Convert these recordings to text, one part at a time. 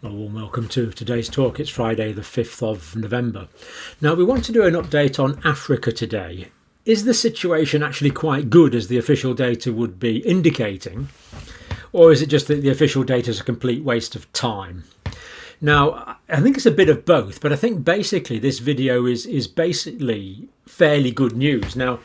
Well, warm welcome to today's talk. It's Friday the 5th of November. Now we want to do an update on Africa today. Is the situation actually quite good as the official data would be indicating, or is it just that the official data is a complete waste of time? Now, I think it's a bit of both, but I think basically this video is basically fairly good news. Now,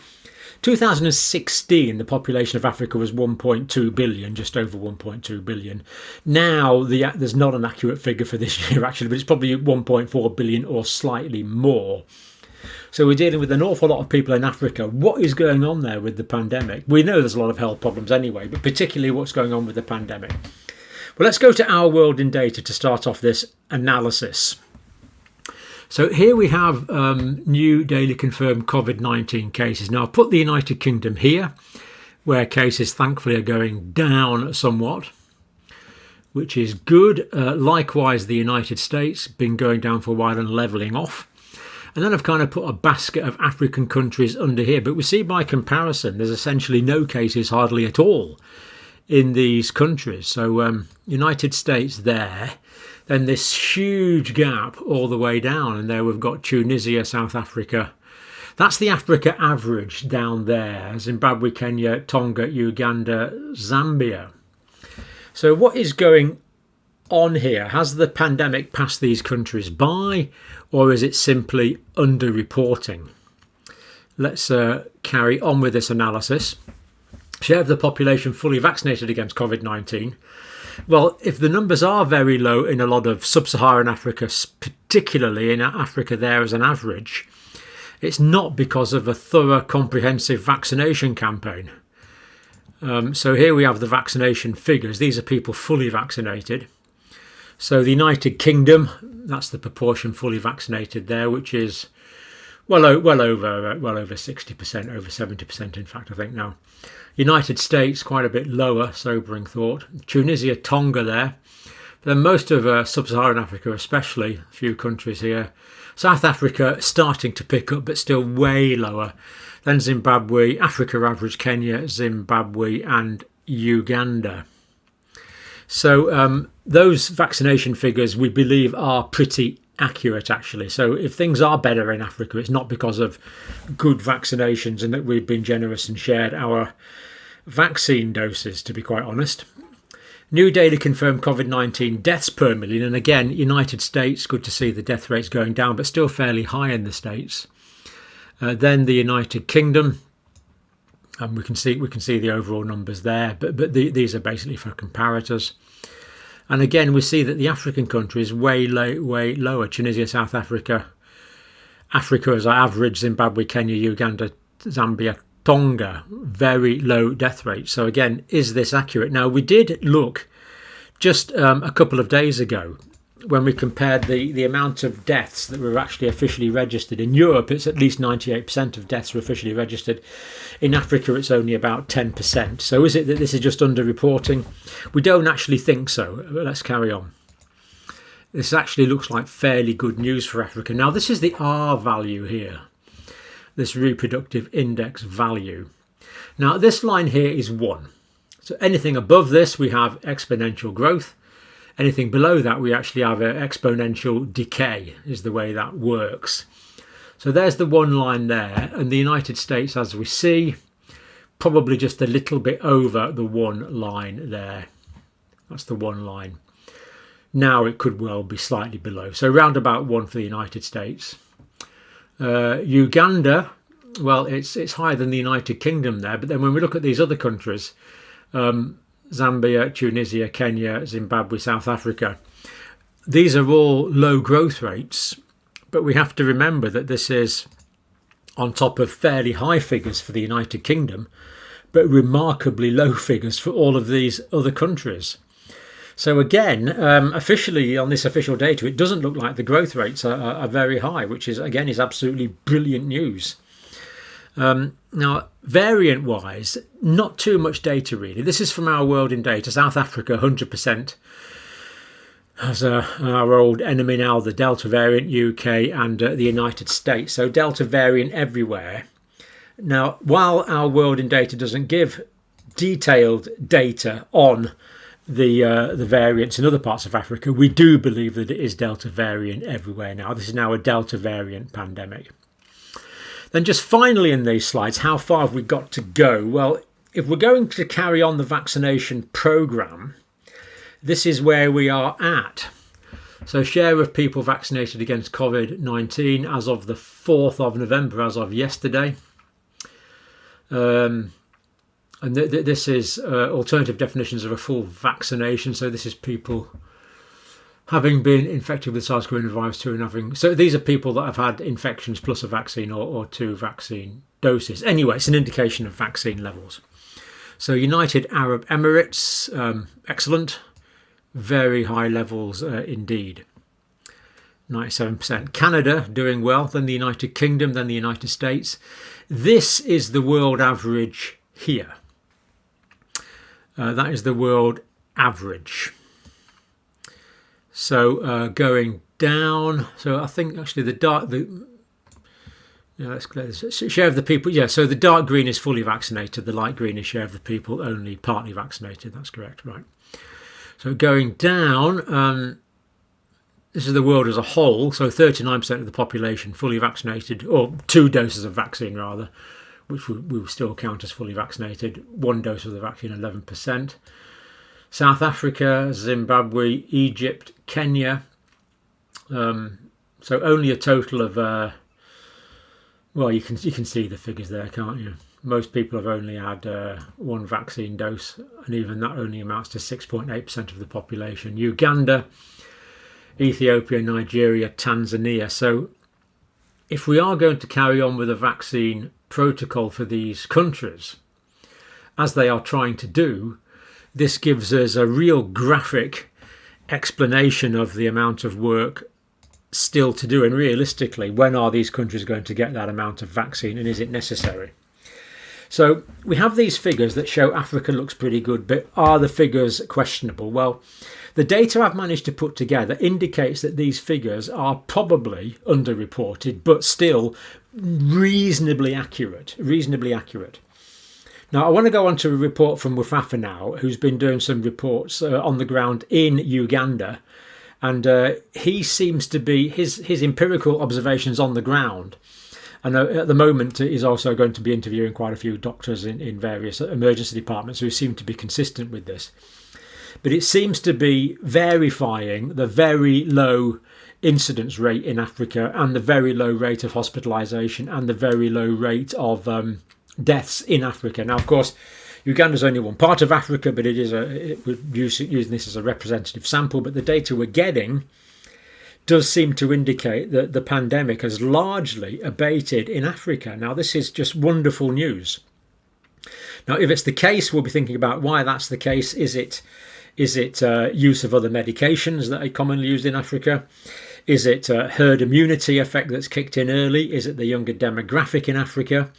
2016, the population of Africa was 1.2 billion, just over 1.2 billion. Now, there's not an accurate figure for this year, actually, but it's probably 1.4 billion or slightly more. So we're dealing with an awful lot of people in Africa. What is going on there with the pandemic? We know there's a lot of health problems anyway, but particularly what's going on with the pandemic. Well, let's go to Our World in Data to start off this analysis. So here we have new daily confirmed COVID-19 cases. Now, I've put the United Kingdom here, where cases thankfully are going down somewhat, which is good. Likewise, the United States, been going down for a while and levelling off. And then I've kind of put a basket of African countries under here. But we see by comparison, there's essentially no cases hardly at all in these countries. So United States there. Then this huge gap all the way down, and there we've got Tunisia, South Africa. That's the Africa average down there. Zimbabwe, Kenya, Tonga, Uganda, Zambia. So what is going on here? Has the pandemic passed these countries by, or is it simply underreporting? Let's carry on with this analysis. Share of the population fully vaccinated against COVID-19. Well, if the numbers are very low in a lot of sub-Saharan Africa, particularly in Africa there as an average, it's not because of a thorough, comprehensive vaccination campaign. So here we have the vaccination figures. These are people fully vaccinated. So the United Kingdom, that's the proportion fully vaccinated there, which is well over 60%, over 70% in fact, I think now. United States, quite a bit lower, sobering thought. Tunisia, Tonga there. Then most of sub-Saharan Africa especially, a few countries here. South Africa starting to pick up, but still way lower. Then Zimbabwe, Africa average, Kenya, Zimbabwe and Uganda. So those vaccination figures we believe are pretty accurate actually. So if things are better in Africa, it's not because of good vaccinations and that we've been generous and shared our vaccine doses, to be quite honest. New daily confirmed COVID-19 deaths per million, and again United States, good to see the death rates going down but still fairly high in the States. Then the United Kingdom, and we can see the overall numbers there, but these are basically for comparators. And again, we see that the African countries way lower. Tunisia, South Africa, Africa as our average, Zimbabwe, Kenya, Uganda, Zambia, Tonga, very low death rates. So again, is this accurate? Now, we did look just a couple of days ago when we compared the amount of deaths that were actually officially registered. In Europe, it's at least 98% of deaths were officially registered. In Africa, it's only about 10%. So is it that this is just underreporting? We don't actually think so, but let's carry on. This actually looks like fairly good news for Africa. Now, this is the R value here, this reproductive index value. Now, this line here is 1. So anything above this, we have exponential growth. Anything below that, we actually have an exponential decay, is the way that works. So there's the 1 line there, and the United States, as we see, probably just a little bit over the 1 line there. That's the 1 line. Now it could well be slightly below. So round about 1 for the United States. Uganda, well, it's higher than the United Kingdom there, but then when we look at these other countries, Zambia, Tunisia, Kenya, Zimbabwe, South Africa, these are all low growth rates, but we have to remember that this is on top of fairly high figures for the United Kingdom, but remarkably low figures for all of these other countries. So again, officially on this official data, it doesn't look like the growth rates are very high, which is again is absolutely brilliant news. Now, variant-wise, not too much data really. This is from Our World in Data. South Africa, 100%. As our old enemy now, the Delta variant, UK and the United States. So Delta variant everywhere. Now, while Our World in Data doesn't give detailed data on the variants in other parts of Africa, we do believe that it is Delta variant everywhere now. This is now a Delta variant pandemic. Then just finally in these slides, how far have we got to go? Well, if we're going to carry on the vaccination programme, this is where we are at. So share of people vaccinated against COVID-19 as of the 4th of November, as of yesterday. And this is alternative definitions of a full vaccination. So this is people having been infected with SARS coronavirus 2 and having... So these are people that have had infections plus a vaccine or 2 vaccine doses. Anyway, it's an indication of vaccine levels. So United Arab Emirates, excellent. Very high levels indeed. 97%. Canada doing well, then the United Kingdom, then the United States. This is the world average here. That is the world average. So going down. So I think actually let's clear this. Share of the people. Yeah, so the dark green is fully vaccinated. The light green is share of the people only partly vaccinated. That's correct, right? So going down, this is the world as a whole. So 39% of the population fully vaccinated, or 2 doses of vaccine rather, which we will still count as fully vaccinated. 1 dose of the vaccine, 11%. South Africa, Zimbabwe, Egypt, Kenya. So only a total of, well, you can see the figures there, can't you? Most people have only had 1 vaccine dose, and even that only amounts to 6.8% of the population. Uganda, Ethiopia, Nigeria, Tanzania. So if we are going to carry on with a vaccine protocol for these countries, as they are trying to do, this gives us a real graphic explanation of the amount of work still to do. And realistically, when are these countries going to get that amount of vaccine, and is it necessary? So we have these figures that show Africa looks pretty good, but are the figures questionable? Well, the data I've managed to put together indicates that these figures are probably underreported, but still reasonably accurate. Now, I want to go on to a report from Wefwafwa now, who's been doing some reports on the ground in Uganda. And he seems to be, his empirical observations on the ground. And at the moment, he's also going to be interviewing quite a few doctors in various emergency departments who seem to be consistent with this. But it seems to be verifying the very low incidence rate in Africa and the very low rate of hospitalisation and the very low rate of deaths in Africa. Now, of course, Uganda's only one part of Africa, but we're using this as a representative sample. But the data we're getting does seem to indicate that the pandemic has largely abated in Africa. Now, this is just wonderful news. Now, if it's the case, we'll be thinking about why that's the case. Is it use of other medications that are commonly used in Africa? Is it a herd immunity effect that's kicked in early? Is it the younger demographic in Africa?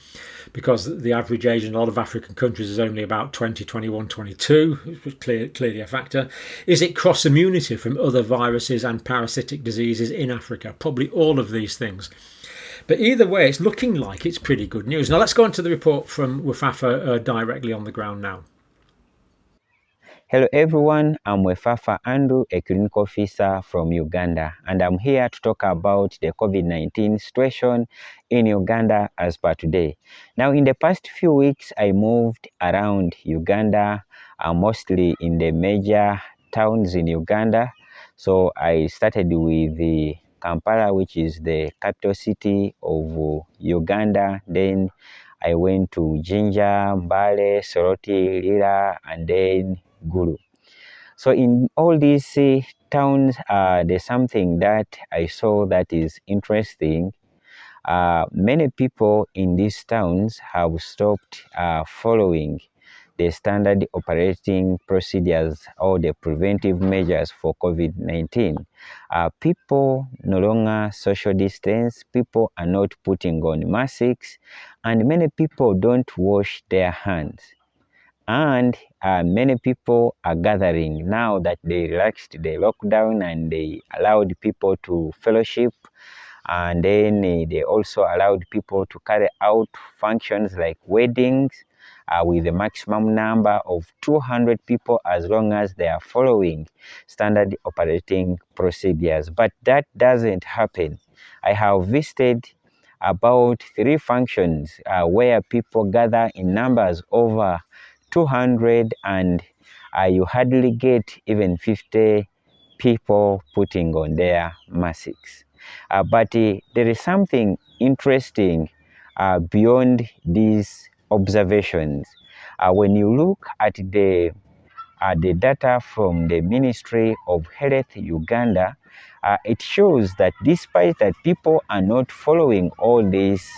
Because the average age in a lot of African countries is only about 20, 21, 22, which was clearly a factor. Is it cross-immunity from other viruses and parasitic diseases in Africa? Probably all of these things. But either way, it's looking like it's pretty good news. Now let's go on to the report from Wefwafwa directly on the ground now. Hello everyone, I'm Wefwafwa Andrew, a clinical officer from Uganda, and I'm here to talk about the COVID-19 situation in Uganda as per today. Now, in the past few weeks, I moved around Uganda, mostly in the major towns in Uganda. So I started with the Kampala, which is the capital city of Uganda. Then I went to Jinja, Mbale, Soroti, Lira, and then Gulu. So in all these towns, there's something that I saw that is interesting. Many people in these towns have stopped following the standard operating procedures or the preventive measures for COVID-19. People no longer social distance, people are not putting on masks, and many people don't wash their hands. And many people are gathering now that they relaxed the lockdown and they allowed people to fellowship, and then they also allowed people to carry out functions like weddings with a maximum number of 200 people as long as they are following standard operating procedures. But that doesn't happen. I have visited about 3 functions where people gather in numbers over 200, and you hardly get even 50 people putting on their masks. But there is something interesting beyond these observations. When you look at the data from the Ministry of Health Uganda, it shows that despite that people are not following all these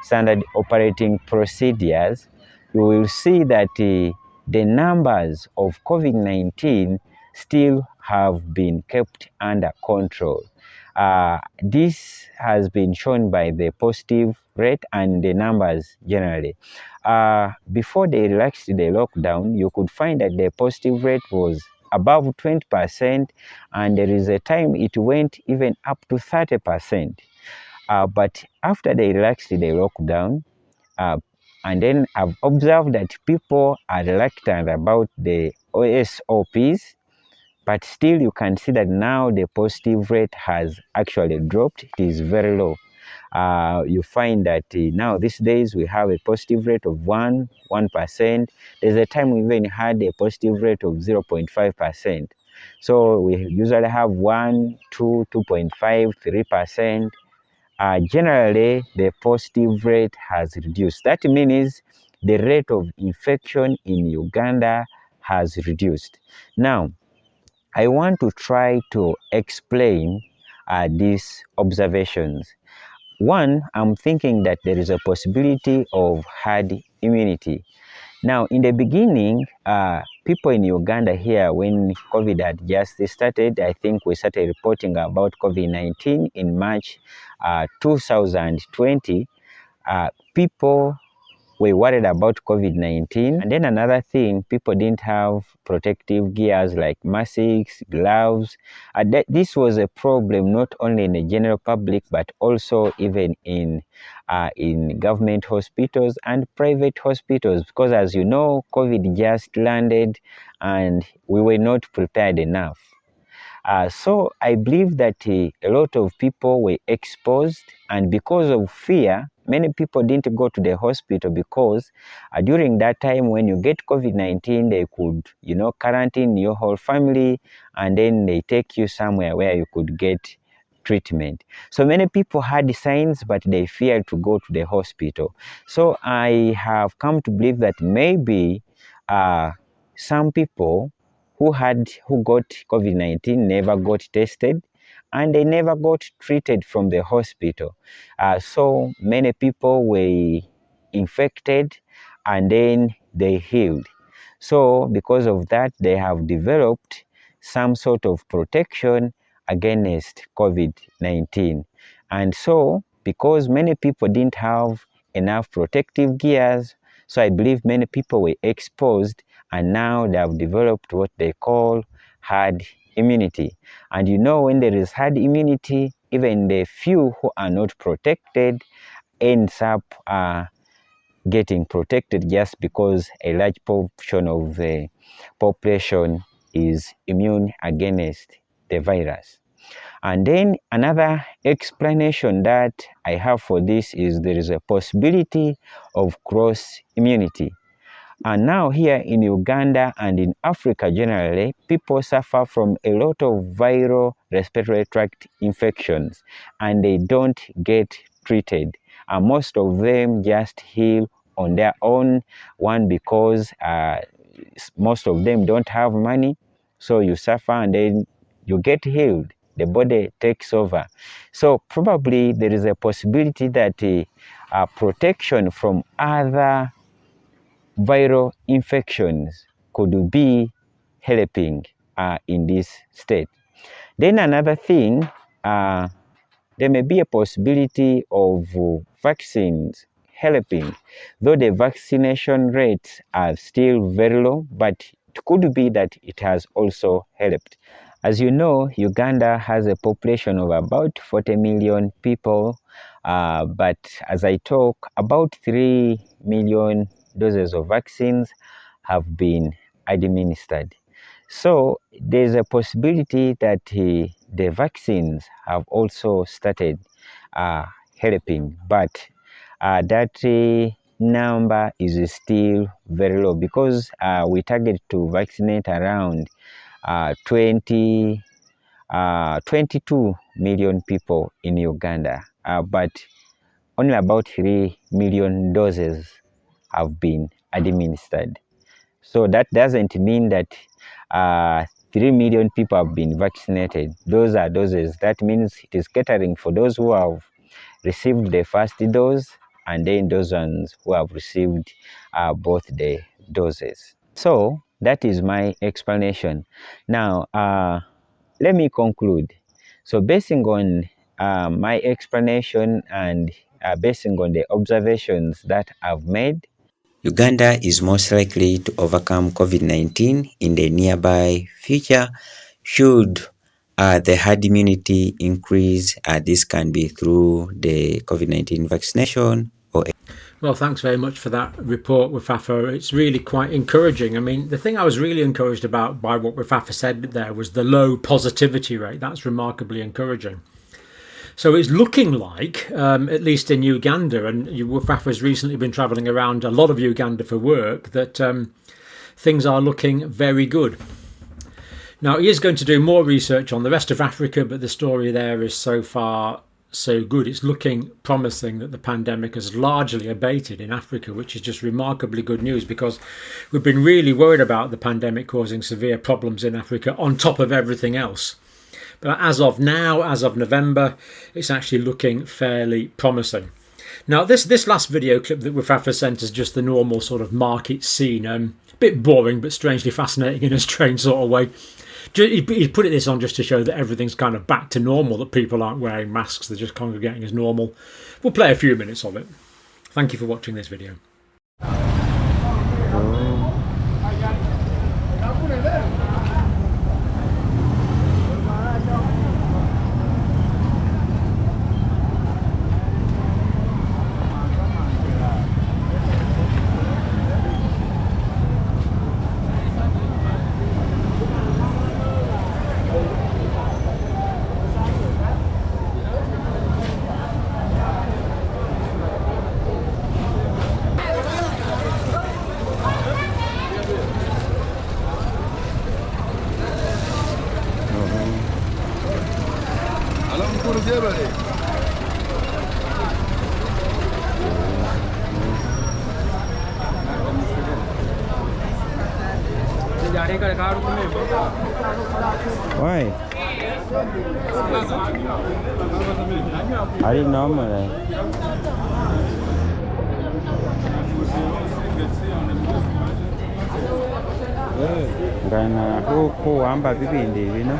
standard operating procedures, you will see that the numbers of COVID-19 still have been kept under control. This has been shown by the positive rate and the numbers generally. Before they relaxed the lockdown, you could find that the positive rate was above 20%, and there is a time it went even up to 30%. But after they relaxed the lockdown, and then I've observed that people are reluctant about the OSOPs, but still you can see that now the positive rate has actually dropped. It is very low. You find that now these days we have a positive rate of 1%. There's a time we even had a positive rate of 0.5%. So we usually have 1, 2, 2.5, 3%. Generally, the positive rate has reduced. That means the rate of infection in Uganda has reduced. Now, I want to try to explain these observations. One, I'm thinking that there is a possibility of herd immunity. Now, in the beginning, people in Uganda here, when COVID had just started, I think we started reporting about COVID-19 in March 2020. People were worried about COVID-19. And then another thing, people didn't have protective gears like masks, gloves. This was a problem not only in the general public, but also even in government hospitals and private hospitals. Because as you know, COVID just landed and we were not prepared enough. So I believe that a lot of people were exposed, and because of fear, many people didn't go to the hospital because during that time when you get COVID-19, they could, quarantine your whole family, and then they take you somewhere where you could get treatment. So many people had signs, but they feared to go to the hospital. So I have come to believe that maybe some people who got COVID-19 never got tested, and they never got treated from the hospital. So many people were infected and then they healed. So because of that, they have developed some sort of protection against COVID-19. And so because many people didn't have enough protective gears, so I believe many people were exposed, and now they have developed what they call herd immunity. And when there is herd immunity, even the few who are not protected ends up getting protected just because a large portion of the population is immune against the virus. And then another explanation that I have for this is there is a possibility of cross immunity. And now here in Uganda and in Africa generally, people suffer from a lot of viral respiratory tract infections, and they don't get treated. And most of them just heal on their own. One, because most of them don't have money, so you suffer and then you get healed. The body takes over. So probably there is a possibility that protection from other viral infections could be helping in this state. Then another thing, there may be a possibility of vaccines helping, though the vaccination rates are still very low, but it could be that it has also helped. As you know, Uganda has a population of about 40 million people, but as I talk, about 3 million doses of vaccines have been administered. So there's a possibility that the vaccines have also started helping, but that number is still very low, because we target to vaccinate around 22 million people in Uganda, but only about 3 million doses have been administered. So that doesn't mean that 3 million people have been vaccinated. Those are doses. That means it is catering for those who have received the first dose, and then those ones who have received both the doses. So that is my explanation. Now, let me conclude. So basing on my explanation and basing on the observations that I've made, Uganda is most likely to overcome COVID-19 in the nearby future should the herd immunity increase. This can be through the COVID-19 vaccination or... Well, thanks very much for that report, Wefwafwa. It's really quite encouraging. I mean, the thing I was really encouraged about by what Wefwafwa said there was the low positivity rate. That's remarkably encouraging. So it's looking like, at least in Uganda, and Wefwafwa has recently been travelling around a lot of Uganda for work, that things are looking very good. Now, he is going to do more research on the rest of Africa, but the story there is so far so good. It's looking promising that the pandemic has largely abated in Africa, which is just remarkably good news, because we've been really worried about the pandemic causing severe problems in Africa on top of everything else. But as of now, as of November, it's actually looking fairly promising. Now, this last video clip that Wefwafwa sent is just the normal sort of market scene. A bit boring, but strangely fascinating in a strange sort of way. He put this on just to show that everything's kind of back to normal, that people aren't wearing masks, they're just congregating as normal. We'll play a few minutes of it. Thank you for watching this video. Why? I didn't know that. Gana who amba bibindi, you know?